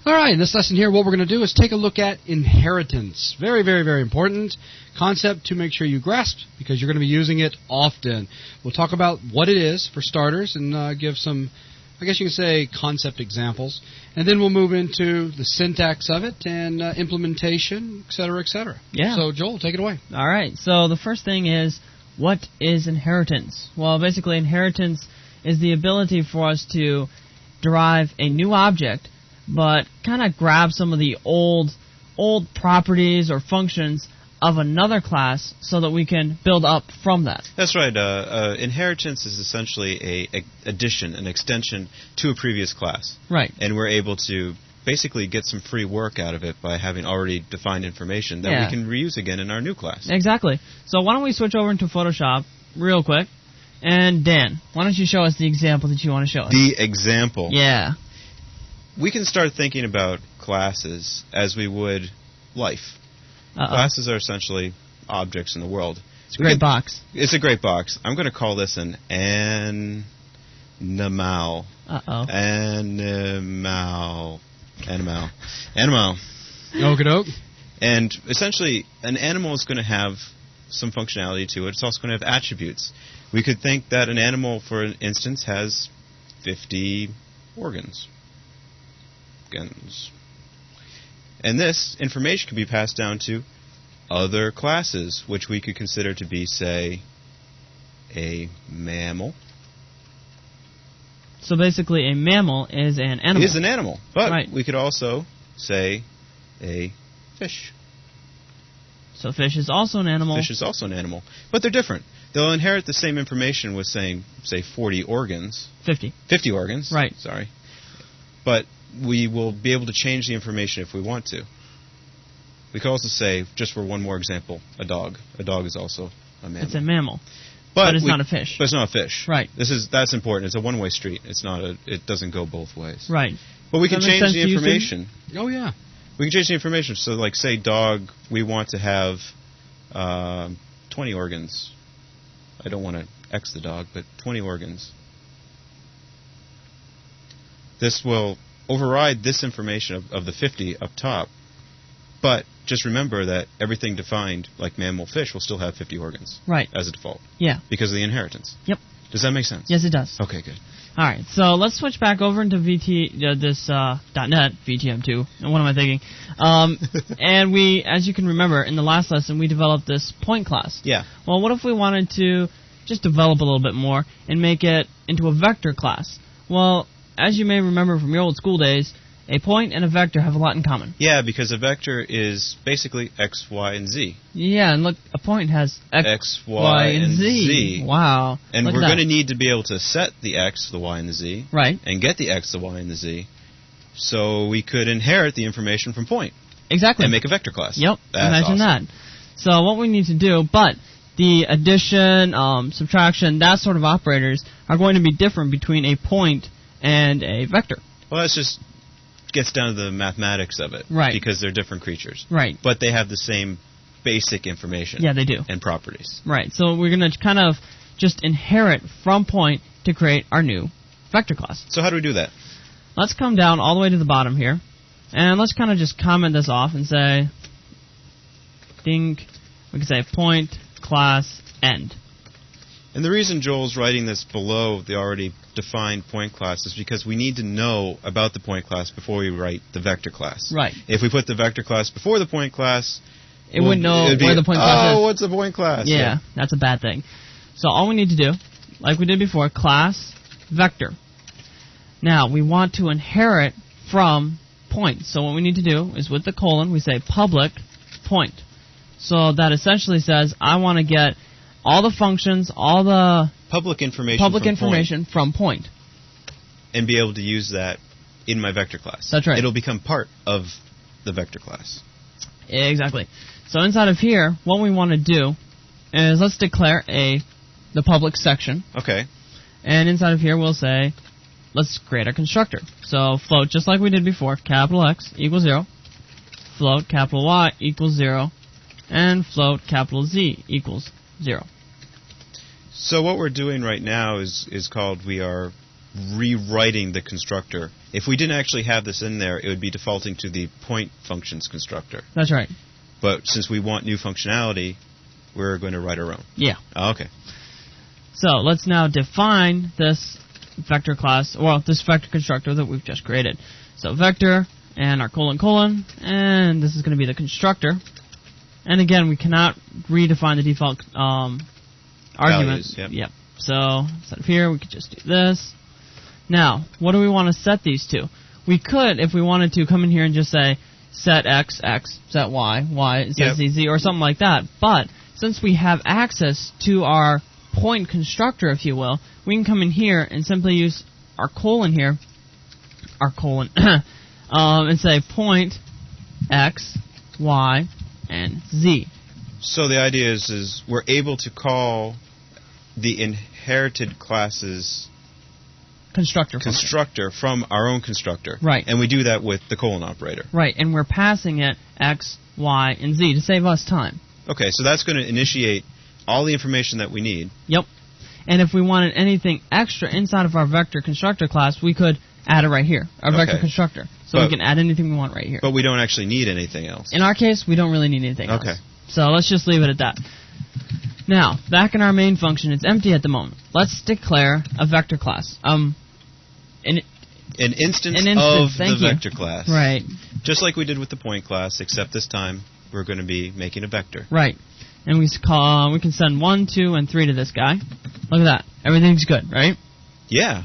All right, in this lesson here, what we're going to do is take a look at inheritance. Very, very, very important concept to make sure you grasp because you're going to be using it often. We'll talk about what it is for starters and give some, I guess you can say, concept examples. And then we'll move into the syntax of it and implementation, et cetera, et cetera. Yeah. So, Joel, take it away. All right. So the first thing is, what is inheritance? Well, basically, inheritance is the ability for us to derive a new object, but kind of grab some of the old properties or functions of another class so that we can build up from that. That's right. Inheritance is essentially an addition, an extension to a previous class. Right. And we're able to basically get some free work out of it by having already defined information that we can reuse again in our new class. Exactly. So why don't we switch over into Photoshop real quick. And Dan, why don't you show us the example that you want to show us? The example. Yeah. We can start thinking about classes as we would life. Classes are essentially objects in the world. It's a great box. It's a great box. I'm going to call this an animal. Animal. Okie-doke. And essentially, an animal is going to have some functionality to it. It's also going to have attributes. We could think that an animal, for instance, has 50 organs. And this information can be passed down to other classes, which we could consider to be, say, a mammal. So basically, a mammal is an animal. It is an animal, but we could also say a fish. So fish is also an animal. Fish is also an animal, but they're different. They'll inherit the same information with, say 40 organs. 50 organs. Right. Sorry. But we will be able to change the information if we want to. We could also say, just for one more example, a dog. A dog is also a mammal. It's a mammal, but it's not a fish. But it's not a fish. Right. That's important. It's a one-way street. It doesn't go both ways. Right. But we can change the information. Oh, yeah. We can change the information. So, like, say dog, we want to have 20 organs. I don't want to X the dog, but 20 organs. This will override this information of the 50 up top, but just remember that everything defined, like mammal, fish, will still have 50 organs. Right. As a default. Yeah. Because of the inheritance. Yep. Does that make sense? Yes, it does. Okay, good. All right, so let's switch back over into .NET, VTM2, and what am I thinking? And we, as you can remember, in the last lesson, we developed this point class. Yeah. Well, what if we wanted to just develop a little bit more and make it into a vector class? Well, as you may remember from your old school days, a point and a vector have a lot in common. Yeah, because a vector is basically x, y, and z. Yeah, and look, a point has x, y, and z. Wow. And we're going to need to be able to set the x, the y, and the z. Right. And get the x, the y, and the z. So we could inherit the information from point. Exactly. And make a vector class. Yep, That's imagine awesome. that. So what we need to do, but the addition, subtraction, that sort of operators are going to be different between a point and a vector. Well, that's just gets down to the mathematics of it. Right. Because they're different creatures. Right. But they have the same basic information. Yeah, they do. And properties. Right. So we're going to kind of just inherit from point to create our new vector class. So how do we do that? Let's come down all the way to the bottom here, and let's kind of just comment this off and say, we can say point class end. And the reason Joel's writing this below the already defined point class is because we need to know about the point class before we write the vector class. Right. If we put the vector class before the point class, it wouldn't know where the point class is. Oh, what's the point class? Yeah, that's a bad thing. So all we need to do, like we did before, class vector. Now, we want to inherit from point. So what we need to do is with the colon, we say public point. So that essentially says, I want to get all the functions, all the public information from point. And be able to use that in my vector class. That's right. It'll become part of the vector class. Exactly. So inside of here, what we want to do is let's declare the public section. Okay. And inside of here, we'll say, let's create a constructor. So float, just like we did before, capital X equals 0, float capital Y equals 0, and float capital Z equals 0. So what we're doing right now is called we are rewriting the constructor. If we didn't actually have this in there, it would be defaulting to the point functions constructor. That's right. But since we want new functionality, we're going to write our own. Yeah. Oh, okay. So let's now define this vector class, well, this vector constructor that we've just created. So vector and our colon, and this is going to be the constructor. And again, we cannot redefine the default argument. Values, yep. Yep. So instead of here, we could just do this. Now, what do we want to set these to? We could, if we wanted to, come in here and just say set x, x, set y, y, set Yep. z, z, or something like that. But since we have access to our point constructor, if you will, we can come in here and simply use our colon here, and say point x, y, and z. So the idea is we're able to call the inherited class's Constructor from our own constructor. Right. And we do that with the colon operator. Right, and we're passing it x, y, and z to save us time. Okay, so that's going to initiate all the information that we need. Yep. And if we wanted anything extra inside of our vector constructor class, we could add it right here, our vector Okay. constructor. So we can add anything we want right here. But we don't actually need anything else. In our case, we don't really need anything else. Okay. So let's just leave it at that. Now, back in our main function, it's empty at the moment. Let's declare a vector class. An instance An instance, of thank the you. vector class. Right. Just like we did with the point class, except this time we're going to be making a vector. Right. And we can send 1, 2, and 3 to this guy. Look at that. Everything's good, right? Yeah.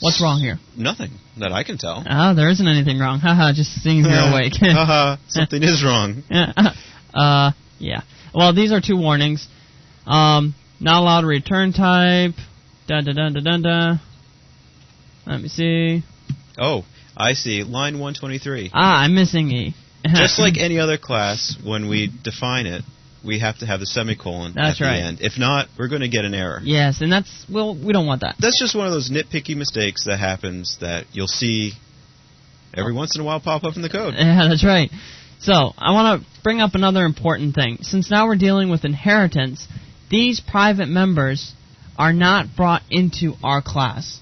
What's wrong here? Nothing that I can tell. There isn't anything wrong. Haha, just seeing you're awake. Haha, something is wrong. Yeah. Well, these are 2 warnings. Not allowed to return type. Da-da-da-da-da-da. Let me see. Oh, I see. Line 123. I'm missing E. Just like any other class, when we define it, we have to have the semicolon That's at right. the end. If not, we're going to get an error. Yes, and we don't want that. That's just one of those nitpicky mistakes that happens that you'll see every once in a while pop up in the code. Yeah, that's right. So, I want to bring up another important thing. Since now we're dealing with inheritance, these private members are not brought into our class.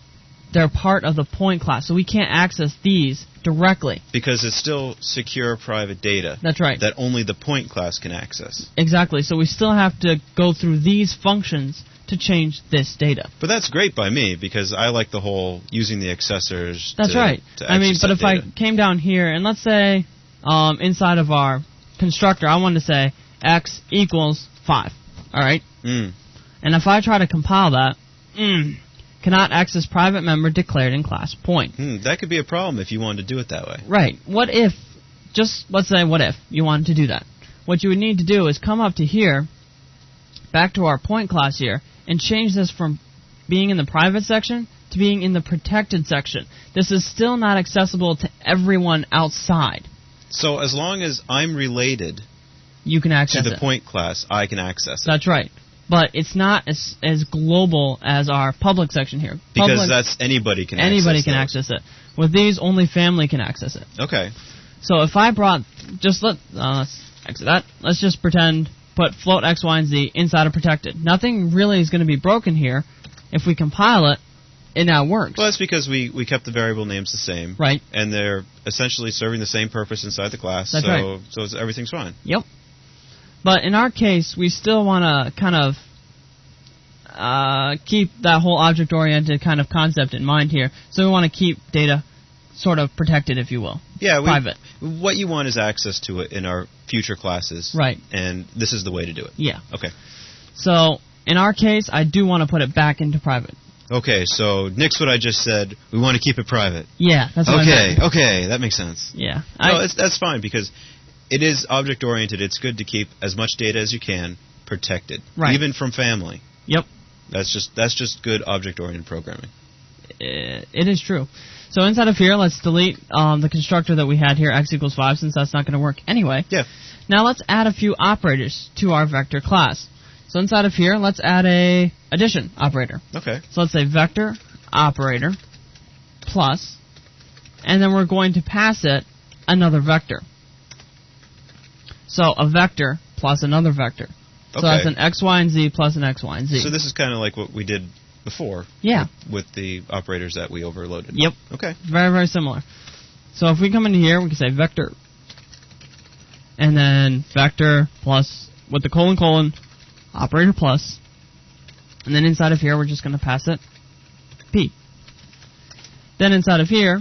They're part of the point class, so we can't access these directly. Because it's still secure private data. That's right. That only the point class can access. Exactly, so we still have to go through these functions to change this data. But that's great by me, because I like the whole using the accessors That's right. to I mean, access but if data. I came down here, and let's say inside of our constructor, I wanted to say x equals 5, all right? Mm. And if I try to compile that, cannot access private member declared in class point. That could be a problem if you wanted to do it that way. Right. What if, let's say what if you wanted to do that. What you would need to do is come up to here, back to our point class here, and change this from being in the private section to being in the protected section. This is still not accessible to everyone outside. So as long as I'm related You can access to the it. point class, I can access it. That's right. But it's not as global as our public section here. Because that's anybody can access Anybody can those. access it. With these, only family can access it. Okay. So if I brought, let's exit that. Let's just put float x, y, and z inside of protected. Nothing really is going to be broken here. If we compile it, it now works. Well, that's because we kept the variable names the same. Right. And they're essentially serving the same purpose inside the class. That's right. So everything's fine. Yep. But in our case, we still want to kind of keep that whole object-oriented kind of concept in mind here. So we want to keep data sort of protected, if you will. Yeah. Private. What you want is access to it in our future classes. Right. And this is the way to do it. Yeah. Okay. So in our case, I do want to put it back into private. Okay, so nix what I just said. We want to keep it private. Yeah, that's what I meant. Okay, that makes sense. Yeah. No, that's fine because it is object-oriented. It's good to keep as much data as you can protected, Right. even from family. Yep. That's just good object-oriented programming. It is true. So inside of here, let's delete the constructor that we had here, x equals 5, since that's not going to work anyway. Yeah. Now let's add a few operators to our vector class. So inside of here, let's add a addition operator. Okay. So let's say vector operator plus, and then we're going to pass it another vector. So a vector plus another vector. So Okay. that's an x, y, and z plus an x, y, and z. So this is kind of like what we did before. Yeah. With the operators that we overloaded. Yep. Okay. Very, very similar. So if we come into here, we can say vector, and then vector plus, with the colon, operator plus, and then inside of here, we're just going to pass it p. Then inside of here,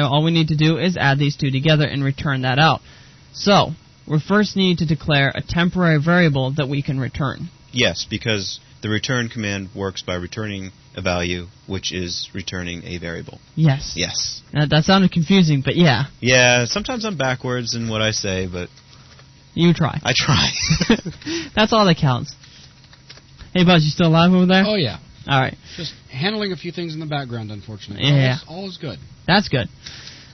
all we need to do is add these two together and return that out. So, we first need to declare a temporary variable that we can return. Yes, because the return command works by returning a value, which is returning a variable. Yes. Yes. That sounded confusing, but yeah. Yeah, sometimes I'm backwards in what I say, but... You try. I try. That's all that counts. Hey, Buzz, you still alive over there? Oh, yeah. All right. Just handling a few things in the background, unfortunately. Yeah. All is good. That's good.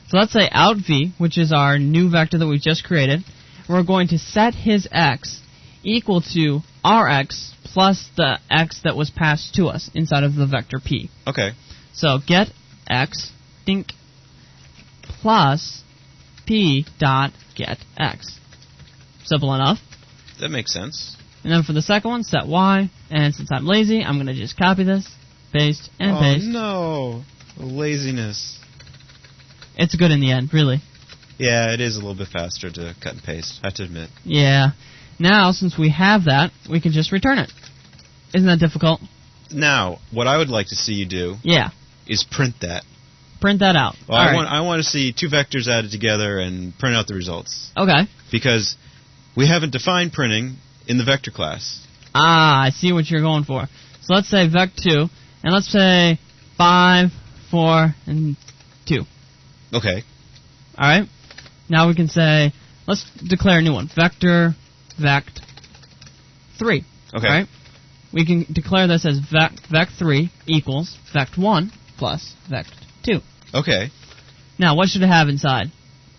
So let's say out v, which is our new vector that we just created. We're going to set his x equal to our x plus the x that was passed to us inside of the vector p. Okay. So get x, think, plus p dot get x. Simple enough. That makes sense. And then for the second one, set y. And since I'm lazy, I'm going to just copy this, paste, and paste. Oh, no. Laziness. It's good in the end, really. Yeah, it is a little bit faster to cut and paste, I have to admit. Yeah. Now, since we have that, we can just return it. Isn't that difficult? Now, what I would like to see you do is print that. Print that out. Well, I want to see two vectors added together and print out the results. Okay. Because we haven't defined printing in the vector class. Ah, I see what you're going for. So let's say vec2, and let's say 5, 4, and 2. Okay. All right. Now we can say, let's declare a new one. Vector vect3. Okay. All right. We can declare this as vec3 equals vect1 plus vect2. Okay. Now, what should it have inside?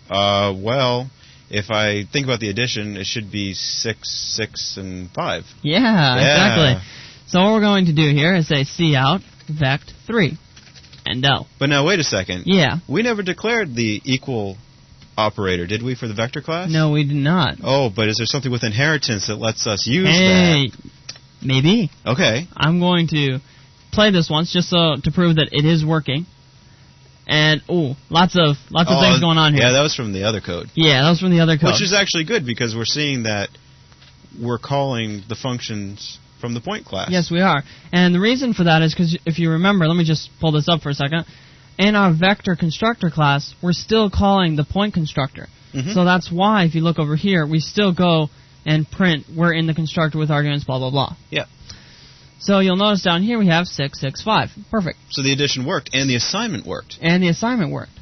Well, if I think about the addition, it should be 6, 6, and 5. Yeah, exactly. So what we're going to do here is say cout vect3 and no. But now, wait a second. Yeah. We never declared the equal operator, did we, for the vector class? No, we did not. Oh, but is there something with inheritance that lets us use that? Maybe. Okay. I'm going to play this once just to prove that it is working. And, lots of things going on here. Yeah, that was from the other code. Yeah, that was from the other code. Which is actually good because we're seeing that we're calling the functions from the point class. Yes, we are. And the reason for that is because if you remember, let me just pull this up for a second. In our vector constructor class, we're still calling the point constructor. Mm-hmm. So that's why, if you look over here, we still go and print we're in the constructor with arguments, blah, blah, blah. Yeah. So you'll notice down here we have 6, 6, 5. Perfect. So the addition worked, and the assignment worked. And the assignment worked.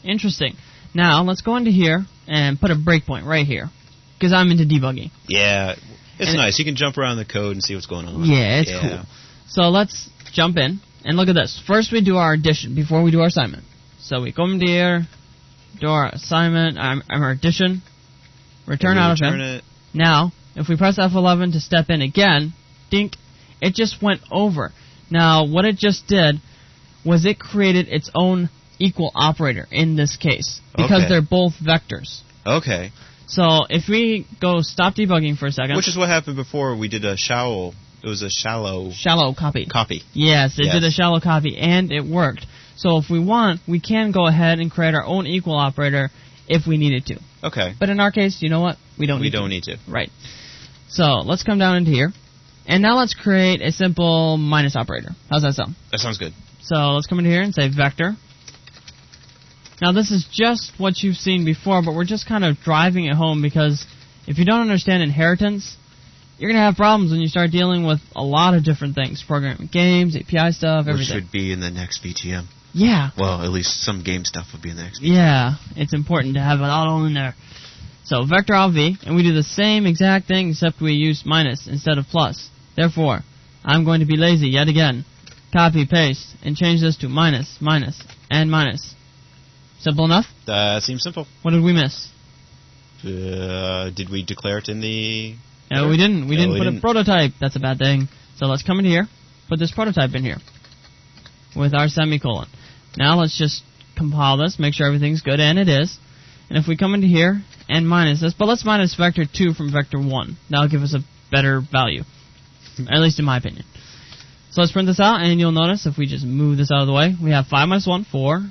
Interesting. Now, let's go into here and put a breakpoint right here, because I'm into debugging. Yeah, it's nice. You can jump around the code and see what's going on. Yeah, it's cool. So let's jump in, and look at this. First we do our addition before we do our assignment. So we come into here, do our assignment, our addition, return out of it. Now, if we press F11 to step in again, dink, it just went over. Now, what it just did was it created its own equal operator in this case, because they're both vectors. Okay. So if we go stop debugging for a second. Which is what happened before we did a shallow. It was a shallow copy. Yes, it did a shallow copy, and it worked. So if we want, we can go ahead and create our own equal operator if we needed to. Okay. But in our case, you know what? We don't need to. Right. So let's come down into here. And now let's create a simple minus operator. How's that sound? That sounds good. So let's come into here and say vector. Now this is just what you've seen before, but we're just kind of driving it home because if you don't understand inheritance, you're going to have problems when you start dealing with a lot of different things. Programming games, API stuff, everything. Which would be in the next VTM. Yeah. Well, at least some game stuff would be in the next VTM. Yeah, it's important to have it all in there. So vector out v, and we do the same exact thing except we use minus instead of plus. Therefore, I'm going to be lazy yet again. Copy, paste, and change this to minus, minus, and minus. Simple enough? That seems simple. What did we miss? Did we declare it in the... No, we didn't. We didn't put a prototype. That's a bad thing. So let's come in here, put this prototype in here with our semicolon. Now let's just compile this, make sure everything's good, and it is. And if we come into here and minus this, but let's minus vector 2 from vector 1. That'll give us a better value, at least in my opinion. So let's print this out, and you'll notice if we just move this out of the way, we have 5 minus 1, 4,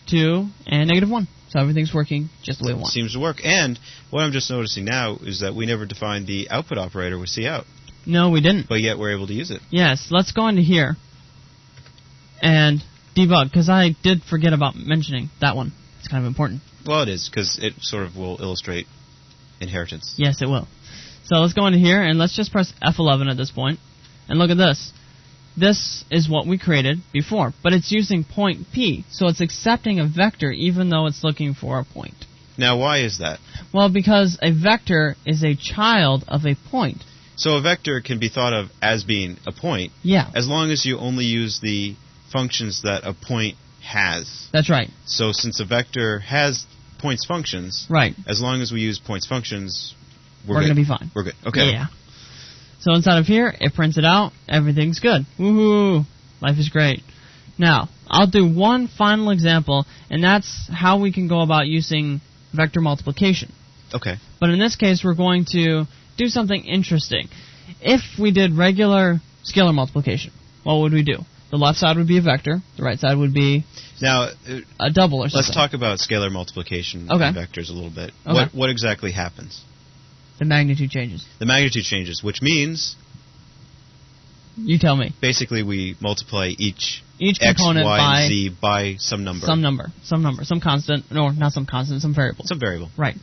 2, and -1. So everything's working just the way we want. Seems to work. And what I'm just noticing now is that we never defined the output operator with cout. No, we didn't. But yet we're able to use it. Yes, let's go into here and debug, because I did forget about mentioning that one. It's kind of important. Well, it is, because it sort of will illustrate inheritance. Yes, it will. So let's go into here, and let's just press F11 at this point. And look at this. This is what we created before, but it's using point P, so it's accepting a vector even though it's looking for a point. Now, why is that? Well, because a vector is a child of a point. So a vector can be thought of as being a point, Yeah, as long as you only use the functions that a point has. that's right. So since a vector has points functions, Right. as long as we use points functions, We're good. going to be fine. We're good. Okay. Yeah. So inside of here, it prints it out. Everything's good. Woohoo! Life is great. Now, I'll do one final example, and that's how we can go about using vector multiplication. Okay. But in this case, we're going to do something interesting. If we did regular scalar multiplication, what would we do? The left side would be a vector. The right side would be Now, a double or something. let's talk about scalar multiplication Okay. and vectors a little bit. Okay. What exactly happens? The magnitude changes. The magnitude changes, which means You tell me. basically we multiply each Each x, component y, by and z by some number. some number, some constant, no, not some constant, some variable. Some variable. Right.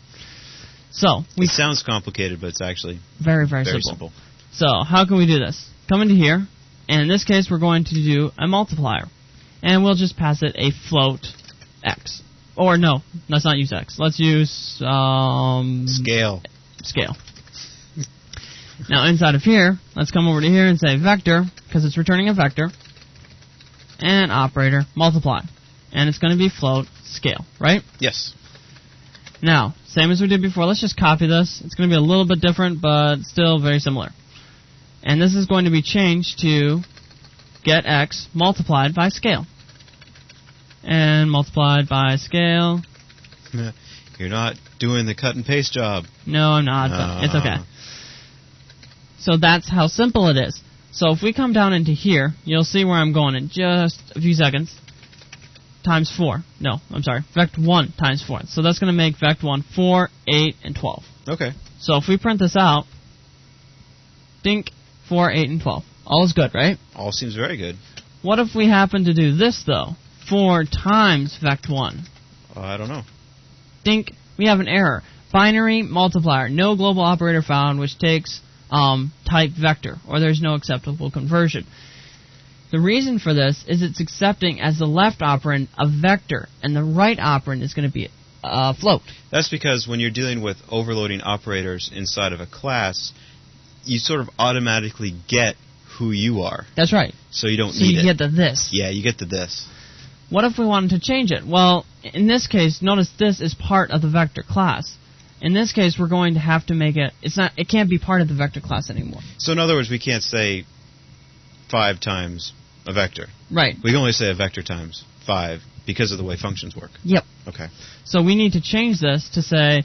So, It sounds complicated, but it's actually very, very very simple. simple. So, how can we do this? Come into here, and in this case, we're going to do a multiplier. And we'll just pass it a float x. Or no, let's not use x. Let's use Scale. scale. Now, inside of here, let's come over to here and say vector, because it's returning a vector, and operator, multiply. And it's going to be float scale, right? Yes. Now, same as we did before, let's just copy this. It's going to be a little bit different, but still very similar. And this is going to be changed to get x multiplied by scale. And multiplied by scale. You're not doing the cut and paste job. No, I'm not, but it's okay. So that's how simple it is. So if we come down into here, you'll see where I'm going in just a few seconds. Times 4. No, I'm sorry. Vect1 times 4. So that's going to make Vect1 4, 8, and 12. Okay. So if we print this out, dink, 4, 8, and 12. All is good, right? All seems very good. What if we happen to do this, though? 4 times Vect1. I don't know. Dink, we have an error. Binary multiplier. No global operator found, which takes type vector, or there's no acceptable conversion. The reason for this is it's accepting as the left operand a vector, and the right operand is going to be a float. That's because when you're dealing with overloading operators inside of a class, you sort of automatically get who you are. That's right. So you don't So need you it. get the this. Yeah, you get the this. What if we wanted to change it? Well, in this case, notice this is part of the vector class. In this case, we're going to have to make it. It can't be part of the vector class anymore. So in other words, we can't say 5 times a vector. Right. We can only say a vector times 5 because of the way functions work. Yep. Okay. So we need to change this to say,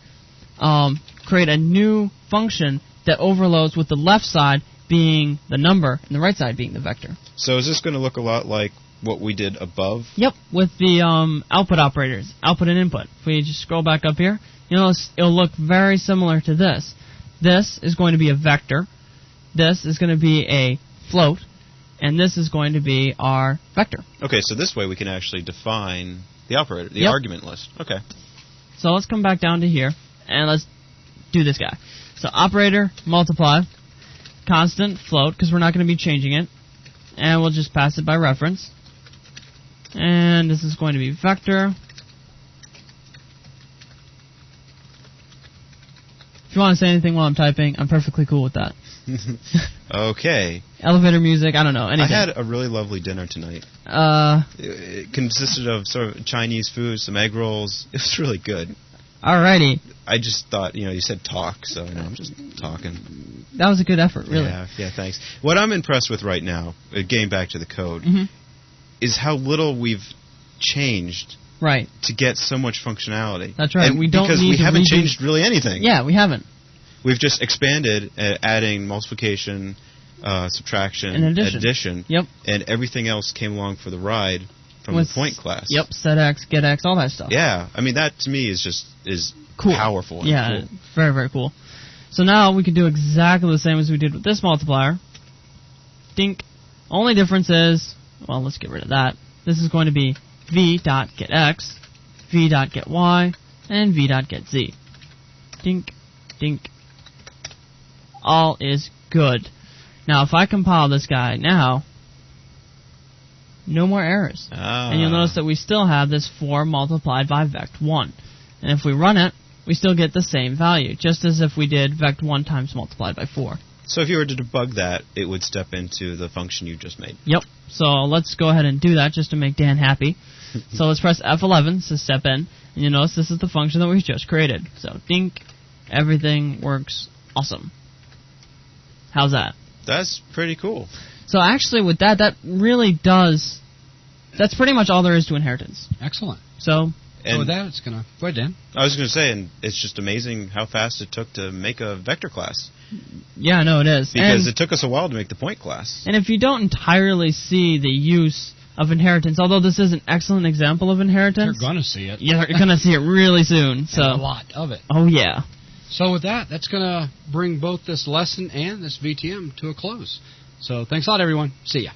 create a new function that overloads with the left side being the number and the right side being the vector. So is this going to look a lot like what we did above? Yep, with the output operators, output and input. If we just scroll back up here, it'll look very similar to this. This is going to be a vector. This is going to be a float. And this is going to be our vector. Okay, so this way we can actually define the operator, the Yep. argument list. Okay. So let's come back down to here, and let's do this guy. So operator, multiply, constant, float, because we're not going to be changing it. And we'll just pass it by reference. And this is going to be vector. If you want to say anything while I'm typing, I'm perfectly cool with that. Okay. Elevator music, I don't know, anything. I had a really lovely dinner tonight. It consisted of sort of Chinese food, some egg rolls. It was really good. Alrighty. I just thought, you said talk, so I'm just talking. That was a good effort, really. Yeah, thanks. What I'm impressed with right now, getting back to the code, is how little we've changed Right. to get so much functionality. That's right. And We don't because need we to haven't redo- changed really anything. Yeah, we haven't. We've just expanded, adding multiplication, subtraction, and addition. Yep. And everything else came along for the ride from the point class. Yep, set x, get x, all that stuff. Yeah, I mean, that to me is cool. Powerful. And yeah, cool. Very, very cool. So now we can do exactly the same as we did with this multiplier. Dink. Only difference is, well, let's get rid of that. This is going to be v dot get x, v dot get y, and v dot get z. Dink, dink. All is good. Now, if I compile this guy now, no more errors. And you'll notice that we still have this 4 multiplied by vect1. And if we run it, we still get the same value, just as if we did vect1 times multiplied by 4. So if you were to debug that, it would step into the function you just made. Yep. So let's go ahead and do that just to make Dan happy. So let's press F11 to step in. And you'll notice this is the function that we just created. So dink, everything works awesome. How's that? That's pretty cool. So actually with that really does... That's pretty much all there is to inheritance. Excellent. So with that, it's going to... Go ahead, Dan. I was going to say, and it's just amazing how fast it took to make a vector class. Yeah, no, it is. Because it took us a while to make the point class. And if you don't entirely see the use of inheritance, although this is an excellent example of inheritance... You're going to see it. You're going to see it really soon. So and a lot of it. Oh, yeah. So with that, that's going to bring both this lesson and this VTM to a close. So thanks a lot, everyone. See ya.